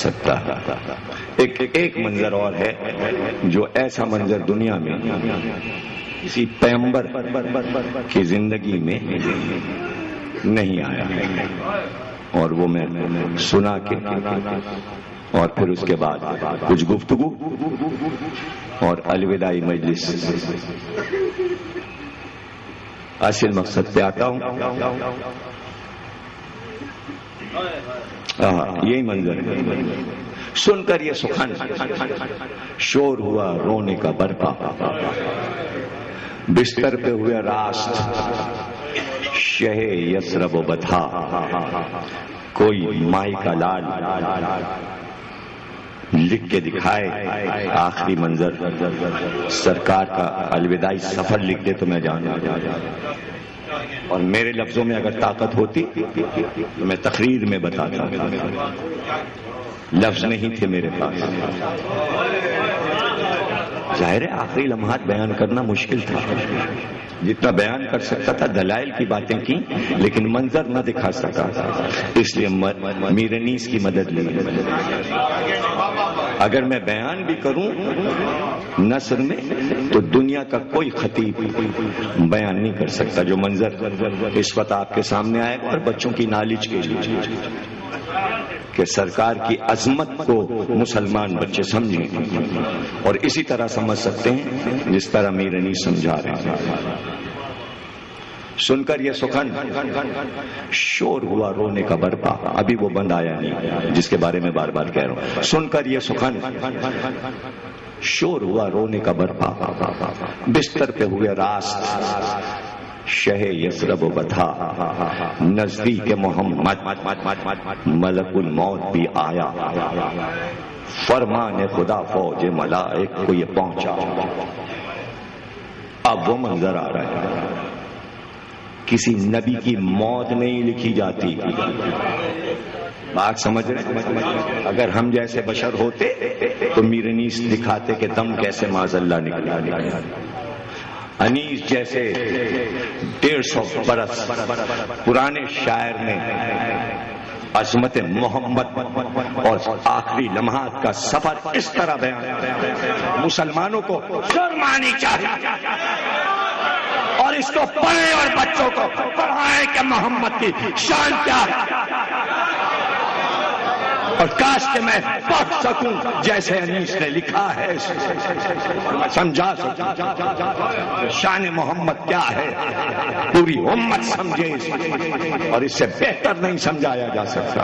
سکتا ہے۔ ایک منظر اور ہے جو ایسا منظر دنیا میں کسی پیغمبر کی زندگی میں نہیں آیا، اور وہ میں سنا کے اور پھر اس کے بعد کچھ گفتگو اور الوداعی مجلس، اصل مقصد پہ آتا ہوں۔ یہی منظر ہے۔ سن کر یہ سخن شور ہوا رونے کا برپا، بستر پہ ہوئے راست شہ یثرب و بتھا، کوئی مائی کا لال لکھ کے دکھائے آخری منظر، سرکار کا الوداعی سفر لکھ دے تو میں جانوں، اور میرے لفظوں میں اگر طاقت ہوتی تو میں تقریر میں بتاتا، لفظ نہیں تھے میرے پاس۔ ظاہر ہے آخری لمحات بیان کرنا مشکل تھا، جتنا بیان کر سکتا تھا دلائل کی باتیں کی، لیکن منظر نہ دکھا سکا، اس لیے میر انیس کی مدد لی۔ اگر میں بیان بھی کروں نثر میں تو دنیا کا کوئی خطیب بیان نہیں کر سکتا جو منظر اس وقت آپ کے سامنے آئے گا، اور بچوں کی نالج کے لیے کہ سرکار کی عظمت کو مسلمان بچے سمجھیں، اور اسی طرح سمجھ سکتے ہیں جس طرح میر انیس سمجھا رہے ہیں۔ سن کر یہ سخن شور ہوا رونے کا برپا، ابھی وہ بند آیا نہیں جس کے بارے میں بار بار کہہ رہا ہوں۔ سن کر یہ سخن شور ہوا رونے کا برپا، بستر پہ ہوئے راست شہ یثرب و بتھا، نزدیک محمد ملک الموت بھی آیا، فرمان خدا فوج ملائک کو یہ پہنچا۔ اب وہ منظر آ رہا ہے، کسی نبی کی موت نہیں لکھی جاتی، بات سمجھ رہے؟ اگر ہم جیسے بشر ہوتے تو میر انیس دکھاتے کہ دم کیسے معاذ اللہ نکلا۔ انیس جیسے 150 برس پرانے شاعر نے عظمت محمد اور آخری لمحات کا سفر اس طرح بیان، مسلمانوں کو شرمانی چاہیے، اور اس کو پڑھیں اور بچوں کو پڑھائیں کہ محمد کی شان کیا ہے، اور کاش کہ میں پڑھ سکوں جیسے انیس نے لکھا ہے، سمجھا سکوں شان محمد کیا ہے، پوری امت سمجھے، اور اس سے بہتر نہیں سمجھایا جا سکتا۔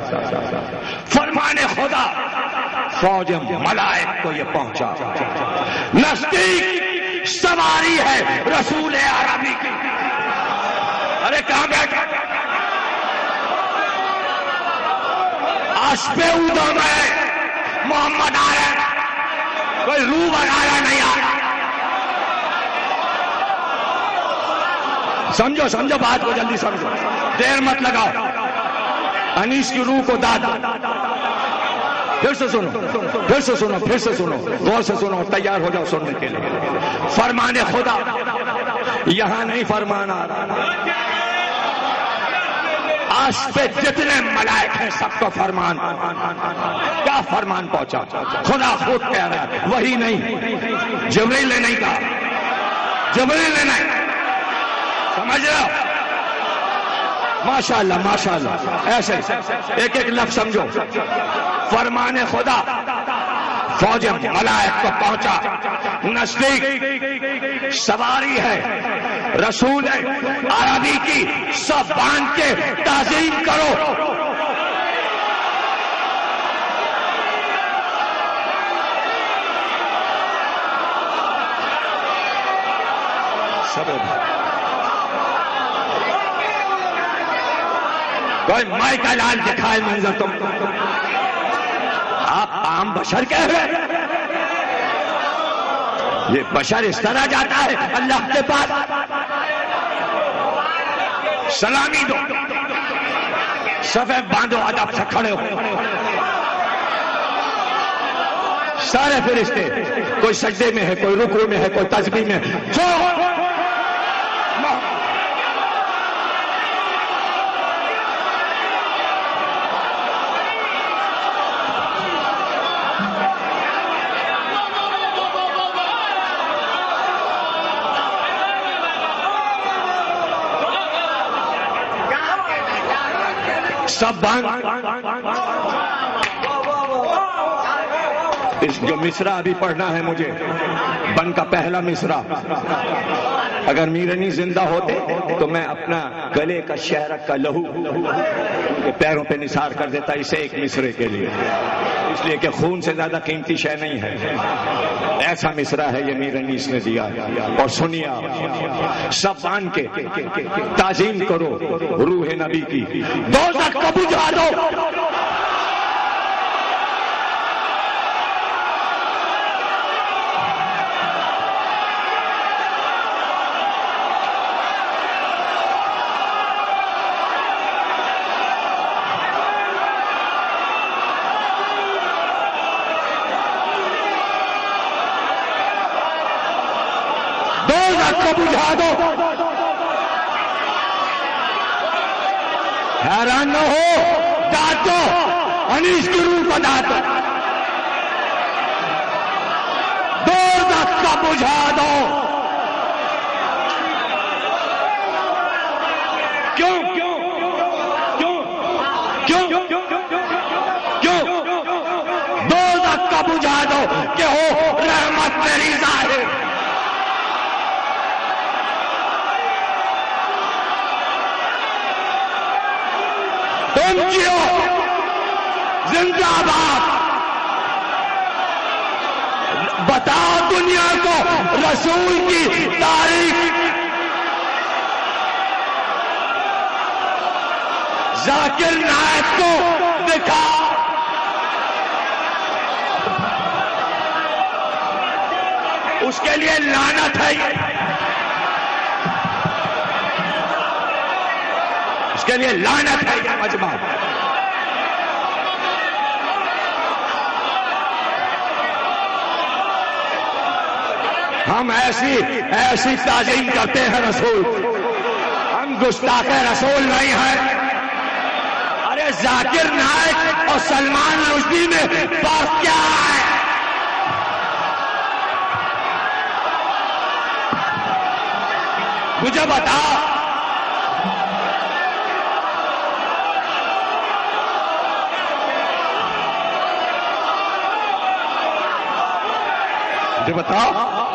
فرمان خدا فوج ملائک کو یہ پہنچا، نزدیک سواری ہے رسول عربی کی۔ ارے کہاں بیٹھا؟ عشب اودا میں محمد آیا، کوئی روح بنایا نہیں آیا۔ سمجھو سمجھو بات کو، جلدی سمجھو، دیر مت لگاؤ۔ انیس کی روح کو داد، پھر سے سنو، پھر سے سنو، پھر سے سنو، غور سے سنو، تیار ہو جاؤ سننے کے لیے۔ فرمان خدا یہاں نہیں فرمان آ رہا، آج پہ جتنے ملائک ہیں سب کو فرمان، کیا فرمان پہنچا؟ خدا خود کہہ رہا ہے، وہی نہیں، جبریل نے نہیں کہا، جبریل نے نہیں، سمجھ رہے ہو؟ ماشاءاللہ ماشاءاللہ، ایسے ایک ایک لفظ سمجھو۔ فرمان خدا فوج ملائک کو پہنچا، نزدیک سواری ہے رسول عربی کی، سب باندھ کے تعظیم کرو۔ کوئی مائی کا لال دکھائے منظر تم، آپ عام بشر کہہ رہے، یہ بشر اس طرح جاتا ہے اللہ کے پاس؟ سلامی دو، صفیں باندھو، ادب سے کھڑے ہو، سارے فرشتے، کوئی سجدے میں ہے، کوئی رکوع میں ہے، کوئی تسبیح میں ہے، سب بند. اس جو مصرع ابھی پڑھنا ہے مجھے، بن کا پہلا مصرع، اگر میرنی زندہ ہوتے تو میں اپنا گلے کا شہرک کا لہو پیروں پہ نثار کر دیتا اسے ایک مصرے کے لیے، اس لیے کہ خون سے زیادہ قیمتی شے نہیں ہے. ایسا مصرع ہے یہ میرنیس نے دیا. اور سنیا، سب بان کے تعظیم کرو روح نبی کی. دوزخ کو بجھا دو. کو بجھا دو. حیران نہ ہو، ڈانٹو انیس کی روح کو ڈانٹو. دوزخ کو بجھا دو. کیوں کیوں کیوں کیوں کیوں دوزخ کو بجھا دو کہ ہو رحمت میری ظاہر. تم جیو، زندہ باد. بتاؤ دنیا کو رسول کی تاریخ. ذاکر نائک کو دکھاؤ. اس کے لیے لعنت ہے، اس کے لیے لعنت ہے یہ مجمع. ہم ایسی تعظیم کرتے ہیں رسول، ہم گستاخ رسول نہیں ہیں. ارے ذاکر نائک اور سلمان رشدی میں فرق کیا ہے؟ مجھے بتاؤ. مجھے بتاؤ.